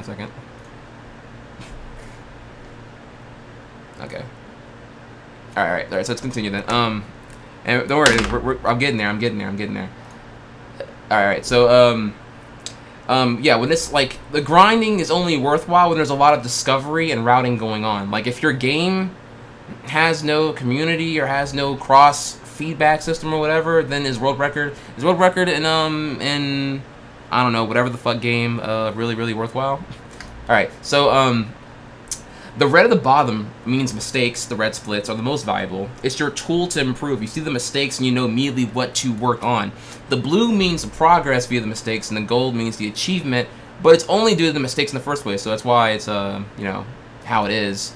a second. Okay. All right. So let's continue then. And don't worry, I'm getting there. I'm getting there. All right. So yeah, when it's like the grinding is only worthwhile when there's a lot of discovery and routing going on. Like if your game has no community or has no cross feedback system or whatever, then is world record in I don't know, whatever the fuck game really worthwhile. All right. So the red at the bottom means mistakes. The red splits are the most valuable. It's your tool to improve. You see the mistakes and you know immediately what to work on. The blue means the progress via the mistakes, and the gold means the achievement, but it's only due to the mistakes in the first place, so that's why it's, you know, how it is.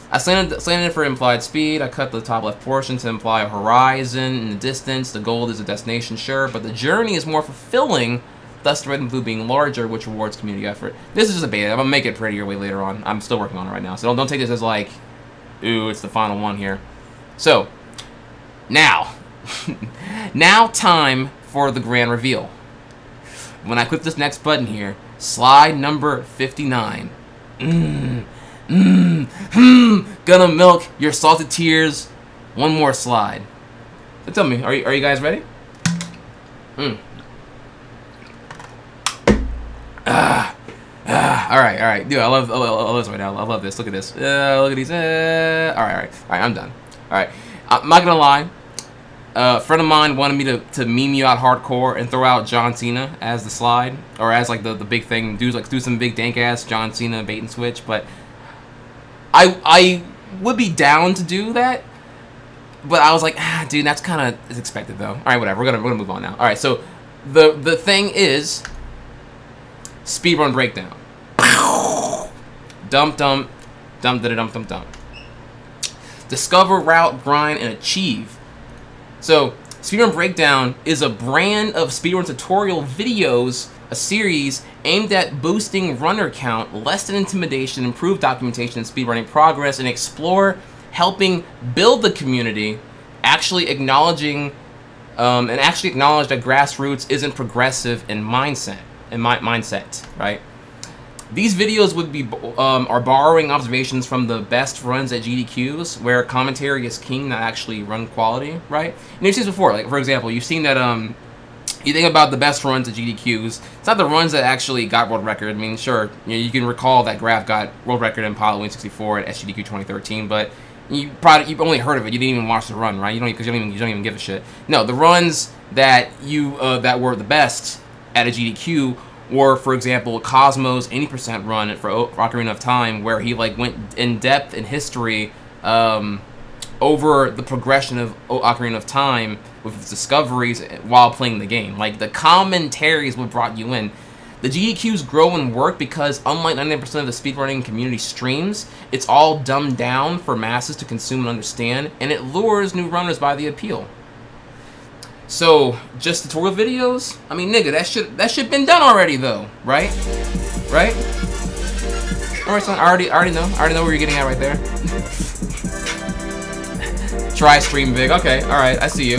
I slanted it for implied speed. I cut the top left portion to imply a horizon in the distance. The gold is a destination, sure, but the journey is more fulfilling, thus the red and blue being larger, which rewards community effort. This is just a beta. I'm going to make it prettier way later on. I'm still working on it right now, so don't take this as like, ooh, it's the final one here. So, now, now time for the grand reveal. When I click this next button here, slide number 59. Gonna milk your salted tears. One more slide. So tell me, are you guys ready? All right, dude. I love this right now. I love this. Look at this. Look at these. All right. I'm done. All right. I'm not gonna lie. A friend of mine wanted me to meme you out hardcore and throw out John Cena as the slide, or as like the big thing. Do some big dank ass John Cena bait and switch, but I would be down to do that. But I was like, dude, that's kind of expected though. All right, whatever. We're gonna move on now. All right, so the thing is speedrun breakdown. Dump. Discover, route, grind, and achieve. So, Speedrun Breakdown is a brand of speedrun tutorial videos, a series aimed at boosting runner count, lessen intimidation, improve documentation and speedrunning progress, and explore helping build the community, actually acknowledging acknowledge that grassroots isn't progressive in mindset, right? These videos would be are borrowing observations from the best runs at GDQs, where commentary is king, not actually run quality, right? And you've seen this before, like for example, you've seen that you think about the best runs at GDQs. It's not the runs that actually got world record. I mean, sure, you can recall that Graph got world record in Halloween 64 at SGDQ 2013, but you've only heard of it. You didn't even watch the run, right? Because you don't even give a shit. No, the runs that that were the best at a GDQ were, for example, Cosmo's 80% run for Ocarina of Time, where he like went in depth in history over the progression of Ocarina of Time with its discoveries while playing the game. Like the commentaries what brought you in. The GDQs grow and work because, unlike 99% of the speedrunning community streams, it's all dumbed down for masses to consume and understand, and it lures new runners by the appeal. So, just tutorial videos? I mean, nigga, that shit been done already, though, right? Right? Alright, son, I already know where you're getting at right there. Try stream big. Okay, alright, I see you.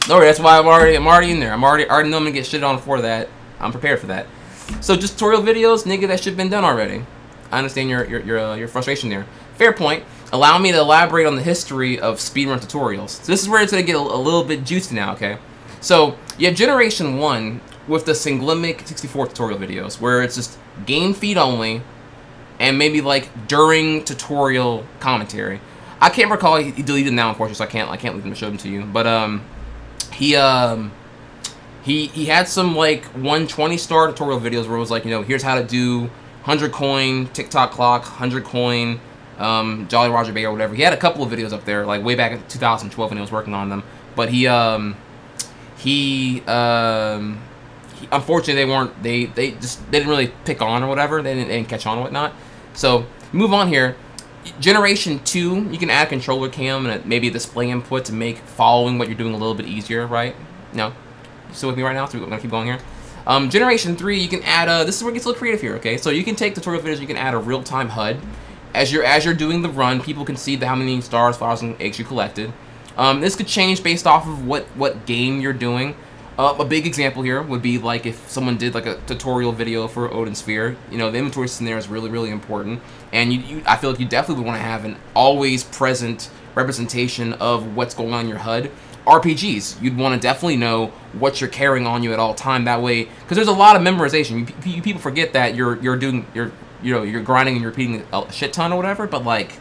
Don't worry, that's why I'm already in there. I already know I'm gonna get shit on for that. I'm prepared for that. So, just tutorial videos? Nigga, that shit been done already. I understand your frustration there. Fair point. Allow me to elaborate on the history of speedrun tutorials. So this is where it's going to get a little bit juicy now, okay? So, you have Generation 1 with the Singlimic 64 tutorial videos, where it's just game feed only, and maybe like during tutorial commentary. I can't recall, he deleted them now, unfortunately, so I can't leave them to show them to you. But he had some like 120-star tutorial videos where it was like, you know, here's how to do 100 coin, TikTok clock, 100 coin, Jolly Roger Bay or whatever. He had a couple of videos up there, like way back in 2012 when he was working on them. But he unfortunately they didn't really pick on or whatever. They didn't catch on or whatnot. So move on here. Generation 2, you can add a controller cam and maybe a display input to make following what you're doing a little bit easier, right? No, you still with me right now? So we're gonna keep going here. Generation 3, you can add this is where it gets a little creative here, okay? So you can take tutorial videos, you can add a real-time HUD. As you're doing the run, people can see how many stars, flowers, and eggs you collected. This could change based off of what game you're doing. A big example here would be like if someone did like a tutorial video for Odin Sphere. You know, the inventory system there is really, really important, and I feel like you definitely would want to have an always present representation of what's going on in your HUD. RPGs, you'd want to definitely know what you're carrying on you at all time. That way, because there's a lot of memorization. You people forget that you're grinding and you're repeating a shit ton or whatever. But like,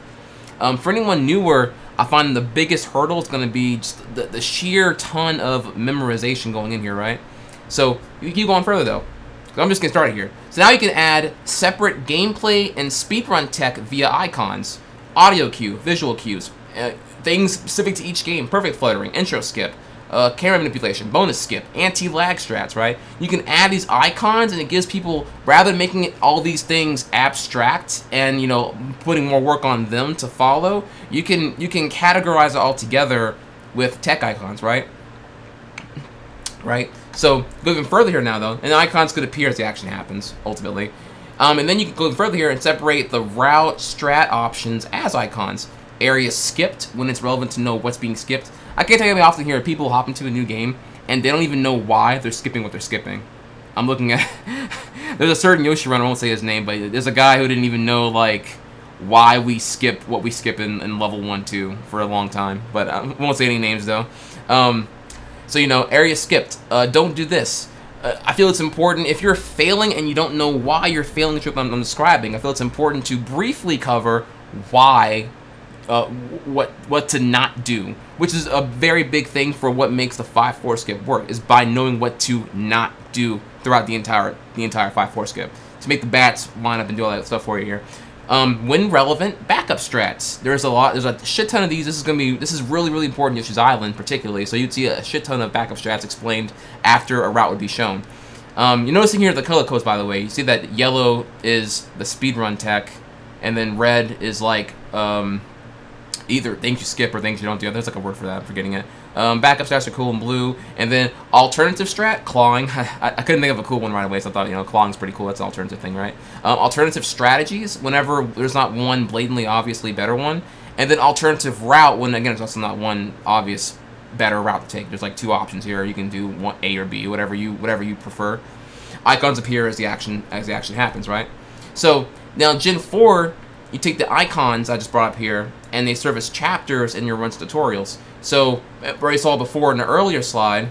for anyone newer, I find the biggest hurdle is going to be just the sheer ton of memorization going in here, right? So you keep going further though. So I'm just getting started here. So now you can add separate gameplay and speedrun tech via icons, audio cue, visual cues, things specific to each game, perfect fluttering, intro skip, camera manipulation, bonus skip, anti-lag strats, right? You can add these icons, and it gives people, rather than making it all these things abstract and, you know, putting more work on them to follow, you can categorize it all together with tech icons, right? Right? So, go even further here now, though, and the icons could appear as the action happens, ultimately. And then you can go even further here and separate the route strat options as icons. Area skipped, when it's relevant to know what's being skipped. I can't tell you how often here people hop into a new game and they don't even know why they're skipping what they're skipping. I'm looking at there's a certain Yoshi runner, I won't say his name, but there's a guy who didn't even know like why we skip what we skip in level 1, 2 for a long time. But I won't say any names though. So you know, area skipped. Don't do this. I feel it's important if you're failing and you don't know why you're failing the trip I'm describing. I feel it's important to briefly cover why. What to not do, which is a very big thing for what makes the 5-4 skip work, is by knowing what to not do throughout the entire 5-4 skip to make the bats line up and do all that stuff for you here. When relevant, backup strats. There's a shit ton of these. This is really, really important in Yoshi's Island particularly. So you'd see a shit ton of backup strats explained after a route would be shown. You're noticing here the color codes, by the way. You see that yellow is the speedrun tech, and then red is like either things you skip or things you don't do. There's like a word for that, I'm forgetting it. Backup strats are cool in blue, and then alternative strat, clawing. I couldn't think of a cool one right away, so I thought, you know, clawing's pretty cool. That's an alternative thing, right? Alternative strategies, whenever there's not one blatantly, obviously better one, and then alternative route, when again there's also not one obvious better route to take. There's like 2 options here. You can do one A or B, whatever you prefer. Icons appear as the action happens, right? So now Gen 4. You take the icons I just brought up here, and they serve as chapters in your runs tutorials. So, where I saw before in the earlier slide,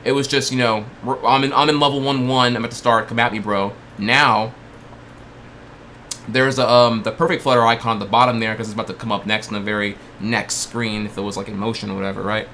it was just, you know, I'm in level 1-1, I'm at the start, come at me, bro. Now, there's the perfect flutter icon at the bottom there, because it's about to come up next in the very next screen, if it was like in motion or whatever, right?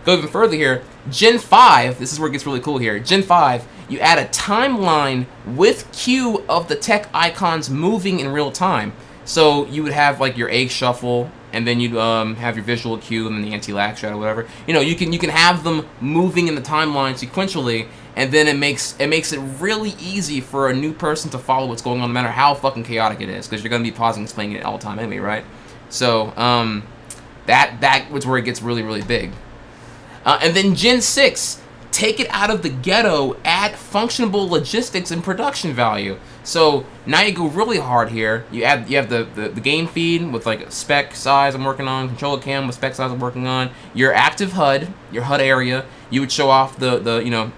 Go even further here, Gen 5, this is where it gets really cool here. Gen 5, you add a timeline with cue of the tech icons moving in real time. So you would have like your A shuffle, and then you'd have your visual cue, and then the anti-lag strat or whatever. You know, you can have them moving in the timeline sequentially, and then it makes it really easy for a new person to follow what's going on, no matter how fucking chaotic it is, because you're gonna be pausing and explaining it all the time anyway, right? So that was where it gets really, really big. And then Gen 6, take it out of the ghetto, add functionable logistics and production value. So now you go really hard here. You have the game feed with like spec size I'm working on, controller cam with spec size I'm working on, your active HUD, your HUD area. You would show off the you know,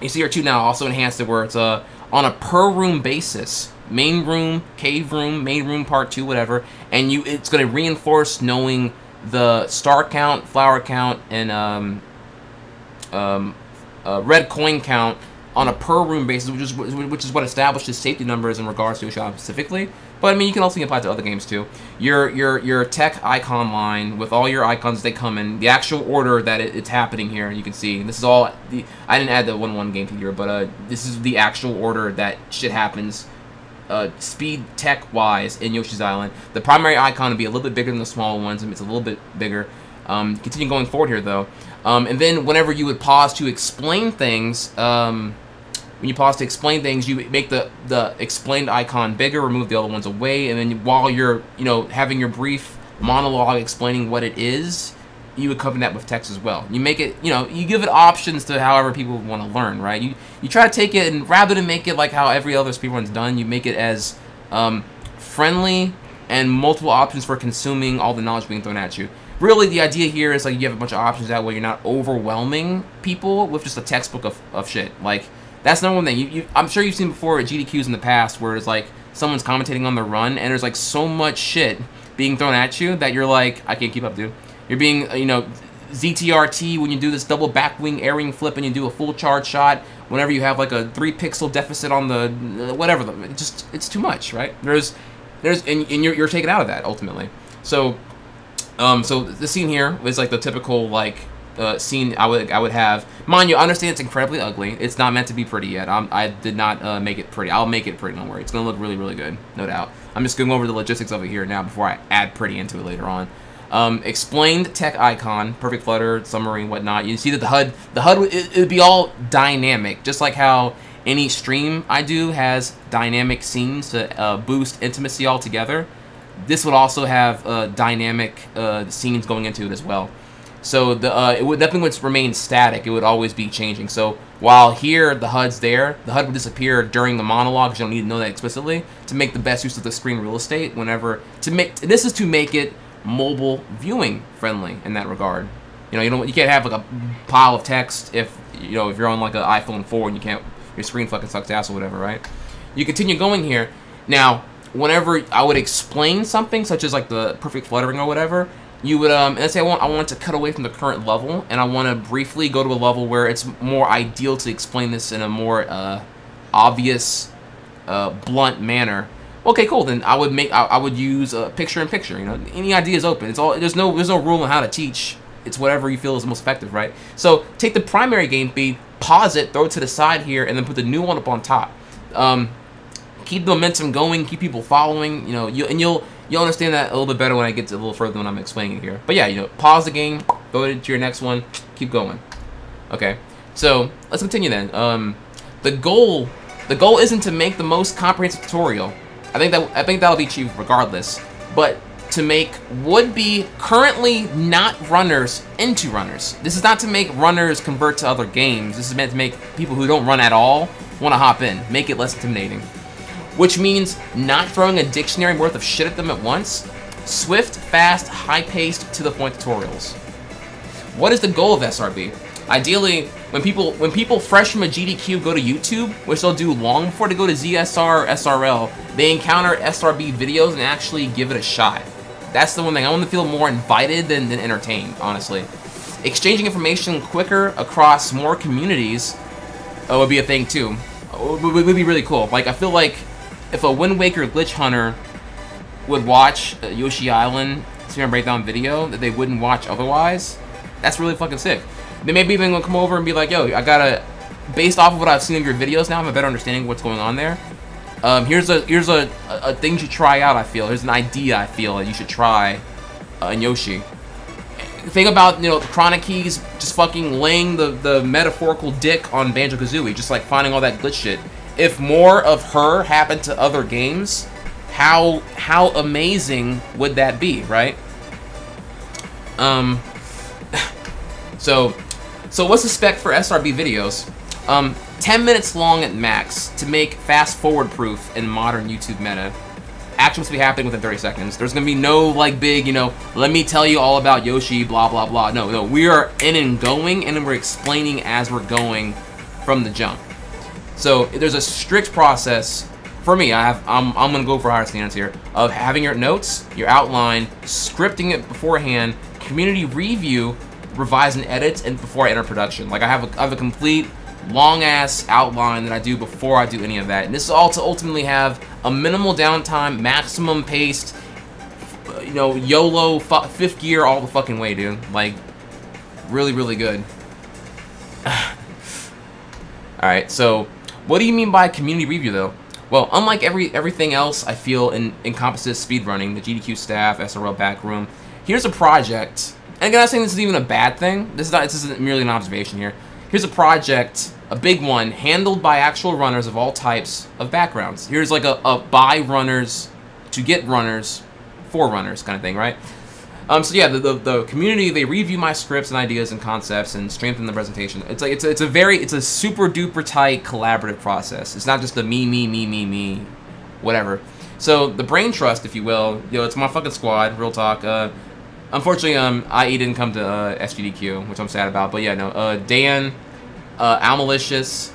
you see here too now also enhanced it where it's on a per room basis. Main room, cave room, main room part 2, whatever, and it's gonna reinforce knowing the star count, flower count, and red coin count on a per room basis, which is what establishes safety numbers in regards to Yoshi Island specifically. But I mean, you can also apply it to other games too. Your tech icon line with all your icons as they come in, the actual order that it's happening here. You can see this is all. I didn't add the 1-1 game figure, but this is the actual order that shit happens. Speed tech wise in Yoshi's Island. The primary icon will be a little bit bigger than the smaller ones, and it's a little bit bigger. Continue going forward here though, and then whenever you would pause to explain things, when you pause to explain things, you make the explained icon bigger, remove the other ones away, and then while you're having your brief monologue explaining what it is, you accompany that with text as well. You make it, you give it options to however people want to learn, right? You try to take it, and rather than make it like how every other speedrun's done, you make it as friendly and multiple options for consuming all the knowledge being thrown at you. really, the idea here is like you have a bunch of options that way you're not overwhelming people with just a textbook of shit. Like, that's number one thing. I'm sure you've seen before at GDQs in the past where it's like someone's commentating on the run and there's like so much shit being thrown at you that you're like, I can't keep up, dude. You're being, you know, ZTRT when you do this double back wing airing flip and you do a full charge shot. Whenever you have like a 3 pixel deficit on the whatever, it's too much, right? And you're taken out of that ultimately. So, so the scene here is like the typical like scene I would have. Mind you, I understand it's incredibly ugly. It's not meant to be pretty yet. I did not make it pretty. I'll make it pretty. Don't worry. It's gonna look really, really good, no doubt. I'm just going over the logistics of it here now before I add pretty into it later on. Explained tech icon, perfect flutter, submarine, whatnot. You see that the HUD it would be all dynamic, just like how any stream I do has dynamic scenes to boost intimacy altogether. This would also have dynamic scenes going into it as well. So nothing would remain static. It would always be changing. So while here the HUD's there, the HUD would disappear during the monologue. You don't need to know that explicitly to make the best use of the screen real estate. This is to make it mobile viewing friendly in that regard. You know, you can't have like a pile of text if you're on like an iPhone 4 and your screen fucking sucks ass or whatever, right? You continue going here. Now, whenever I would explain something such as like the perfect fluttering or whatever, you would let's say I want to cut away from the current level and I want to briefly go to a level where it's more ideal to explain this in a more obvious, blunt manner. Okay, cool. Then I would use a picture-in-picture. You know, any idea is open. It's all there's no rule on how to teach. It's whatever you feel is most effective, right? So take the primary game feed, pause it, throw it to the side here, and then put the new one up on top. Keep the momentum going, keep people following. You know, you'll understand that a little bit better when I get to a little further when I'm explaining it here. But yeah, pause the game, go to your next one, keep going. Okay, so let's continue then. The goal isn't to make the most comprehensive tutorial. I think that'll be achieved regardless, but to make would-be currently not runners into runners. This is not to make runners convert to other games. This is meant to make people who don't run at all want to hop in, make it less intimidating. Which means not throwing a dictionary worth of shit at them at once. Swift, fast, high-paced, to-the-point tutorials. What is the goal of SRB? Ideally, when people fresh from a GDQ go to YouTube, which they'll do long before they go to ZSR or SRL, they encounter SRB videos and actually give it a shot. That's the one thing. I want to feel more invited than entertained, honestly. Exchanging information quicker across more communities would be a thing too. Would be really cool. Like, I feel like if a Wind Waker glitch hunter would watch Yoshi Island Speedrun Breakdown video that they wouldn't watch otherwise, that's really fucking sick. They may be even gonna come over and be like, yo, based off of what I've seen of your videos now, I have a better understanding of what's going on there. Here's a thing you should try out, I feel. Here's an idea, I feel, that you should try in Yoshi. Think about, the Chronic Keys just fucking laying the metaphorical dick on Banjo-Kazooie, just like finding all that glitch shit. If more of her happened to other games, how amazing would that be, right? So what's the spec for SRB videos? 10 minutes long at max to make fast-forward proof in modern YouTube meta. Action must be happening within 30 seconds. There's gonna be no like big, let me tell you all about Yoshi, blah blah blah. No, we are in and going, and we're explaining as we're going from the jump. So there's a strict process. For me, I'm gonna go for higher standards here of having your notes, your outline, scripting it beforehand, community review, revise and edit, and before I enter production. Like I have a complete long ass outline that I do before I do any of that. And this is all to ultimately have a minimal downtime, maximum paced, YOLO, fifth gear all the fucking way, dude. Like, really, really good. Alright, so what do you mean by community review though? Well, unlike everything else I feel encompasses speedrunning, the GDQ staff, SRL backroom, here's a project, and again, I'm not saying this is even a bad thing. This isn't merely an observation here. Here's a project, a big one, handled by actual runners of all types of backgrounds. Here's like a by runners to get runners for runners kind of thing, right? So yeah, the community, they review my scripts and ideas and concepts and strengthen the presentation. It's a super duper tight collaborative process. It's not just a me, whatever. So the brain trust, if you will, it's my fucking squad, real talk. Unfortunately, IE didn't come to SGDQ, which I'm sad about. But yeah, no. Dan, Almalicious,